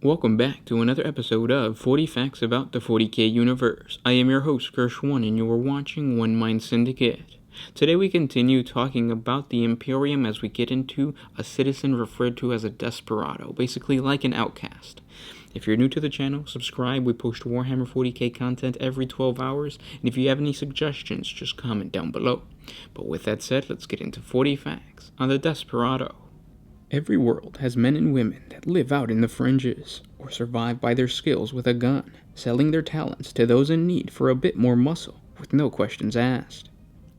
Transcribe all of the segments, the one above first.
Welcome back to another episode of 40 Facts About the 40K Universe. I am your host, Gershwan, and you are watching One Mind Syndicate. Today we continue talking about the Imperium as we get into a citizen referred to as a desperado, basically like an outcast. If you're new to the channel, subscribe. We post Warhammer 40K content every 12 hours, and if you have any suggestions, just comment down below. But with that said, let's get into 40 facts on the Desperado. Every world has men and women that live out in the fringes, or survive by their skills with a gun, selling their talents to those in need for a bit more muscle, with no questions asked.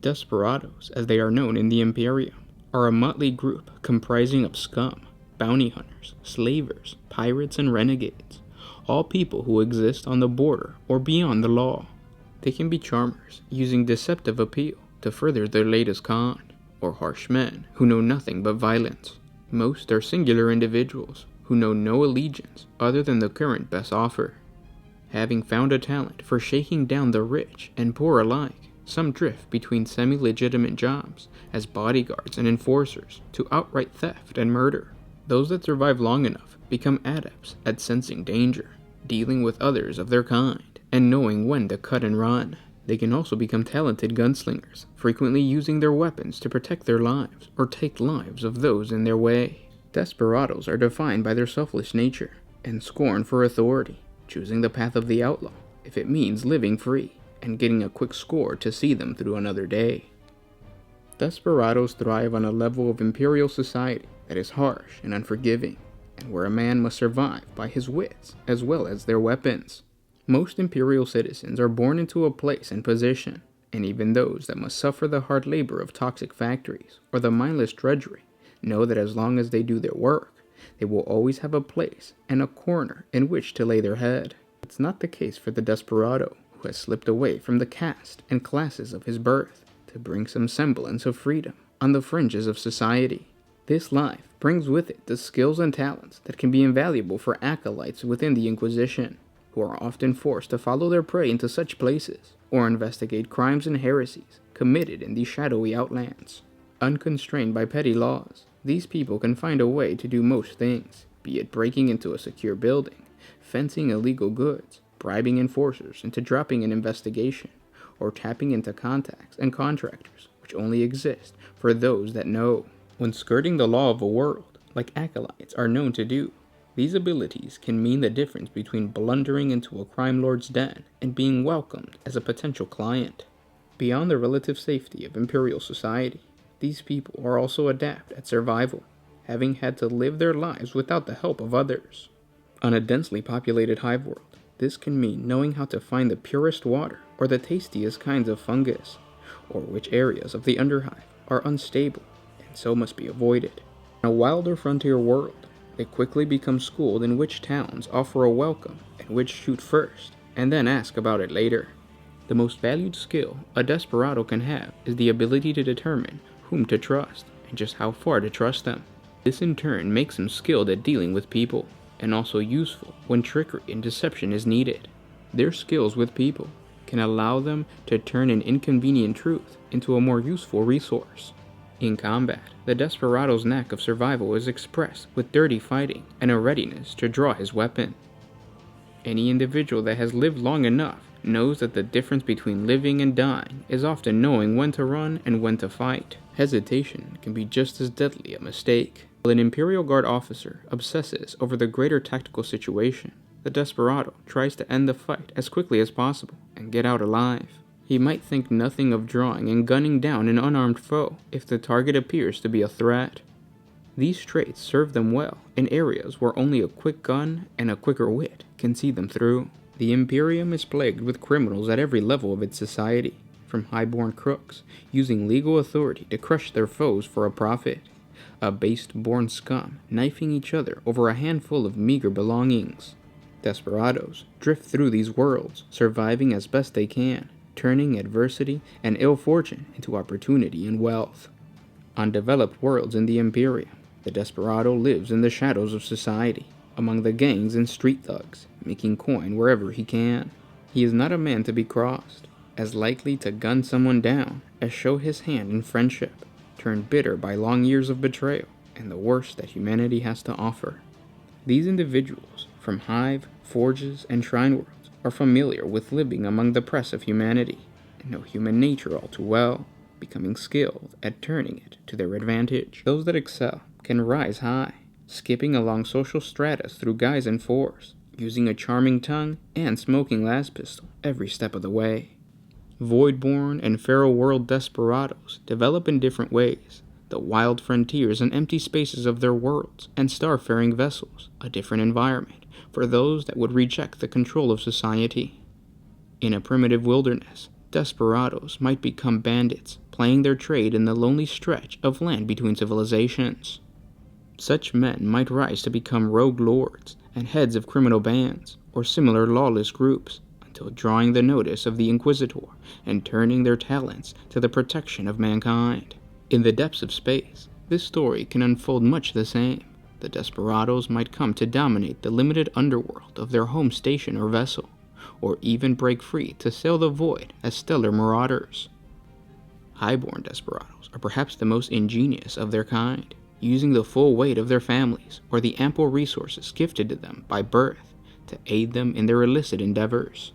Desperados, as they are known in the Imperium, are a motley group comprising of scum, bounty hunters, slavers, pirates, and renegades, all people who exist on the border or beyond the law. They can be charmers, using deceptive appeal to further their latest con, or harsh men who know nothing but violence. Most are singular individuals who know no allegiance other than the current best offer. Having found a talent for shaking down the rich and poor alike, some drift between semi-legitimate jobs as bodyguards and enforcers to outright theft and murder. Those that survive long enough become adepts at sensing danger, dealing with others of their kind, and knowing when to cut and run. They can also become talented gunslingers, frequently using their weapons to protect their lives or take lives of those in their way. Desperados are defined by their selfless nature and scorn for authority, choosing the path of the outlaw if it means living free and getting a quick score to see them through another day. Desperados thrive on a level of imperial society that is harsh and unforgiving, and where a man must survive by his wits as well as their weapons. Most imperial citizens are born into a place and position, and even those that must suffer the hard labor of toxic factories or the mindless drudgery know that as long as they do their work, they will always have a place and a corner in which to lay their head. It's not the case for the desperado, who has slipped away from the caste and classes of his birth to bring some semblance of freedom on the fringes of society. This life brings with it the skills and talents that can be invaluable for acolytes within the Inquisition, who are often forced to follow their prey into such places, or investigate crimes and heresies committed in these shadowy outlands. Unconstrained by petty laws, these people can find a way to do most things, be it breaking into a secure building, fencing illegal goods, bribing enforcers into dropping an investigation, or tapping into contacts and contractors which only exist for those that know. When skirting the law of a world, like acolytes are known to do, these abilities can mean the difference between blundering into a crime lord's den and being welcomed as a potential client. Beyond the relative safety of imperial society, these people are also adept at survival, having had to live their lives without the help of others. On a densely populated hive world, this can mean knowing how to find the purest water or the tastiest kinds of fungus, or which areas of the underhive are unstable and so must be avoided. In a wilder frontier world, they quickly become schooled in which towns offer a welcome and which shoot first, and then ask about it later. The most valued skill a desperado can have is the ability to determine whom to trust and just how far to trust them. This in turn makes them skilled at dealing with people, and also useful when trickery and deception is needed. Their skills with people can allow them to turn an inconvenient truth into a more useful resource. In combat, the desperado's knack of survival is expressed with dirty fighting and a readiness to draw his weapon. Any individual that has lived long enough knows that the difference between living and dying is often knowing when to run and when to fight. Hesitation can be just as deadly a mistake. While an Imperial Guard officer obsesses over the greater tactical situation, the desperado tries to end the fight as quickly as possible and get out alive. He might think nothing of drawing and gunning down an unarmed foe if the target appears to be a threat. These traits serve them well in areas where only a quick gun and a quicker wit can see them through. The Imperium is plagued with criminals at every level of its society, from highborn crooks using legal authority to crush their foes for a profit, abased-born scum knifing each other over a handful of meager belongings. Desperados drift through these worlds, surviving as best they can, turning adversity and ill fortune into opportunity and wealth. On developed worlds in the Imperium, the desperado lives in the shadows of society, among the gangs and street thugs, making coin wherever he can. He is not a man to be crossed, as likely to gun someone down as show his hand in friendship, turned bitter by long years of betrayal and the worst that humanity has to offer. These individuals from hive, forges, and shrine worlds, are familiar with living among the press of humanity, and know human nature all too well, becoming skilled at turning it to their advantage. Those that excel can rise high, skipping along social stratas through guise and force, using a charming tongue and smoking las pistol every step of the way. Voidborn and Feral World desperados develop in different ways, the wild frontiers and empty spaces of their worlds, and starfaring vessels, a different environment for those that would reject the control of society. In a primitive wilderness, desperados might become bandits, playing their trade in the lonely stretch of land between civilizations. Such men might rise to become rogue lords and heads of criminal bands or similar lawless groups, until drawing the notice of the Inquisitor and turning their talents to the protection of mankind. In the depths of space, this story can unfold much the same. The desperados might come to dominate the limited underworld of their home station or vessel, or even break free to sail the void as stellar marauders. Highborn desperados are perhaps the most ingenious of their kind, using the full weight of their families or the ample resources gifted to them by birth to aid them in their illicit endeavors.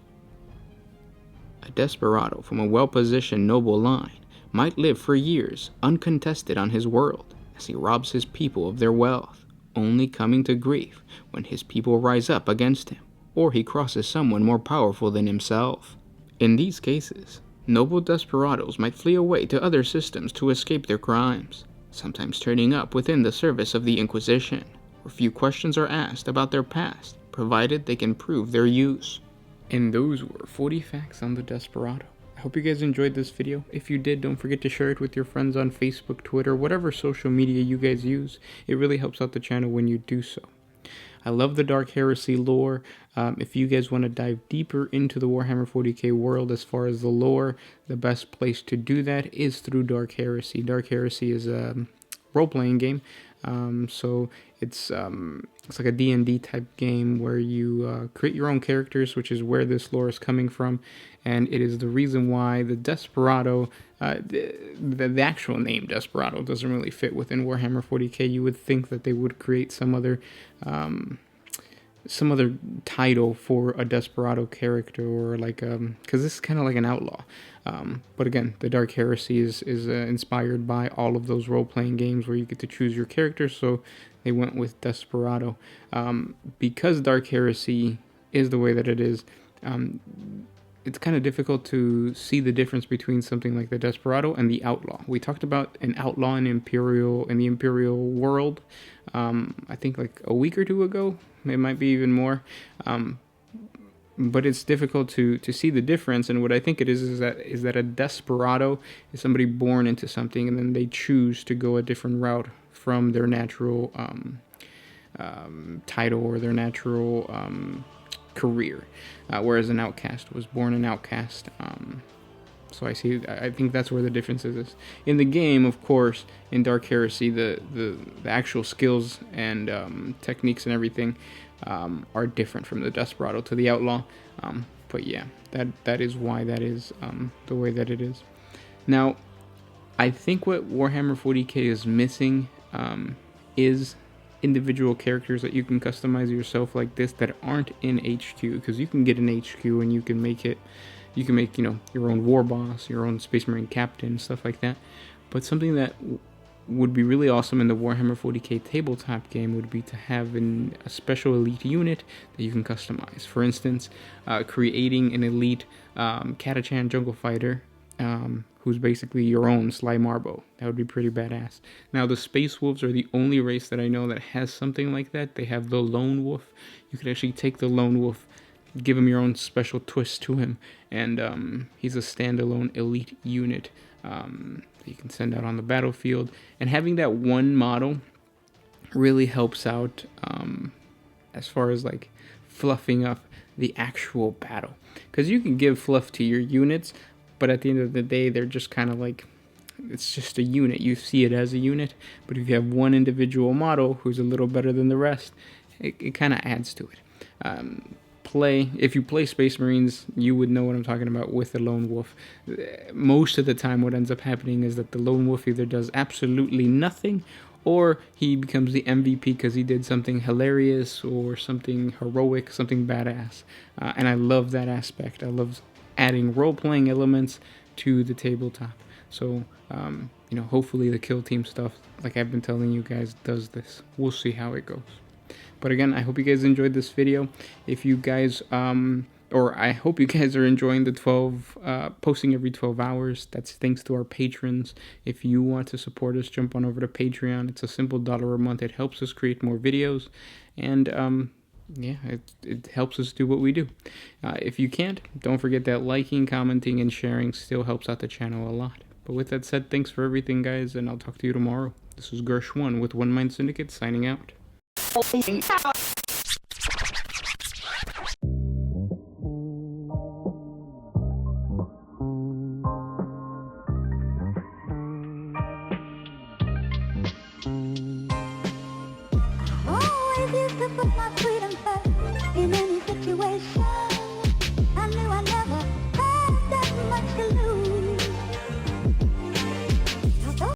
A desperado from a well-positioned noble line might live for years uncontested on his world as he robs his people of their wealth, only coming to grief when his people rise up against him or he crosses someone more powerful than himself. In these cases, noble desperados might flee away to other systems to escape their crimes, sometimes turning up within the service of the Inquisition, where few questions are asked about their past, provided they can prove their use. And those were 40 facts on the Desperado. I hope you guys enjoyed this video. If you did, don't forget to share it with your friends on Facebook, Twitter, whatever social media you guys use. It really helps out the channel when you do so. I love the Dark Heresy lore. If you guys want to dive deeper into the Warhammer 40K world as far as the lore, the best place to do that is through Dark Heresy. Dark Heresy is a role-playing game, so it's like a D&D type game where you create your own characters, which is where this lore is coming from, and it is the reason why the Desperado, the actual name Desperado, doesn't really fit within Warhammer 40K. You would think that they would create some other title for a Desperado character, or like because this is kind of like an outlaw. But again, the Dark Heresy is inspired by all of those role-playing games where you get to choose your character, so they went with Desperado. Because Dark Heresy is the way that it is, it's kind of difficult to see the difference between something like the Desperado and the Outlaw. We talked about an Outlaw in the Imperial world, I think like a week or two ago. It might be even more. But it's difficult to see the difference, and what I think it is that a desperado is somebody born into something, and then they choose to go a different route from their natural title or their natural career, whereas an outcast was born an outcast. So I think that's where the difference is. In the game, of course, in Dark Heresy, the actual skills and techniques and everything are different from the Desperado to the Outlaw. But yeah, that is why that is the way that it is. Now, I think what Warhammer 40K is missing is individual characters that you can customize yourself like this that aren't in HQ, because you can get an HQ and you can make your own war boss, your own Space Marine captain, stuff like that. But something that would be really awesome in the Warhammer 40K tabletop game would be to have a special elite unit that you can customize. For instance, creating an elite Catachan jungle fighter who's basically your own Sly Marbo. That would be pretty badass. Now, the Space Wolves are the only race that I know that has something like that. They have the Lone Wolf. You could actually take the Lone Wolf, give him your own special twist to him, and he's a standalone elite unit that you can send out on the battlefield. And having that one model really helps out as far as like fluffing up the actual battle, because you can give fluff to your units, but at the end of the day, they're just kind of like, it's just a unit. You see it as a unit, but if you have one individual model who's a little better than the rest, it kind of adds to it. if you play Space Marines, you would know what I'm talking about with the Lone Wolf. Most of the time what ends up happening is that the Lone Wolf either does absolutely nothing, or he becomes the MVP because he did something hilarious or something heroic, something badass. And I love that aspect. I love adding role-playing elements to the tabletop. So, hopefully the Kill Team stuff, like I've been telling you guys, does this. We'll see how it goes. But again, I hope you guys enjoyed this video. If you guys, I hope you guys are enjoying the posting every 12 hours. That's thanks to our patrons. If you want to support us, jump on over to Patreon. It's a simple $1 a month. It helps us create more videos. And, it helps us do what we do. If you can't, don't forget that liking, commenting, and sharing still helps out the channel a lot. But with that said, thanks for everything, guys, and I'll talk to you tomorrow. This is Gersh1 with One Mind Syndicate signing out. Always used to put my freedom first in any situation.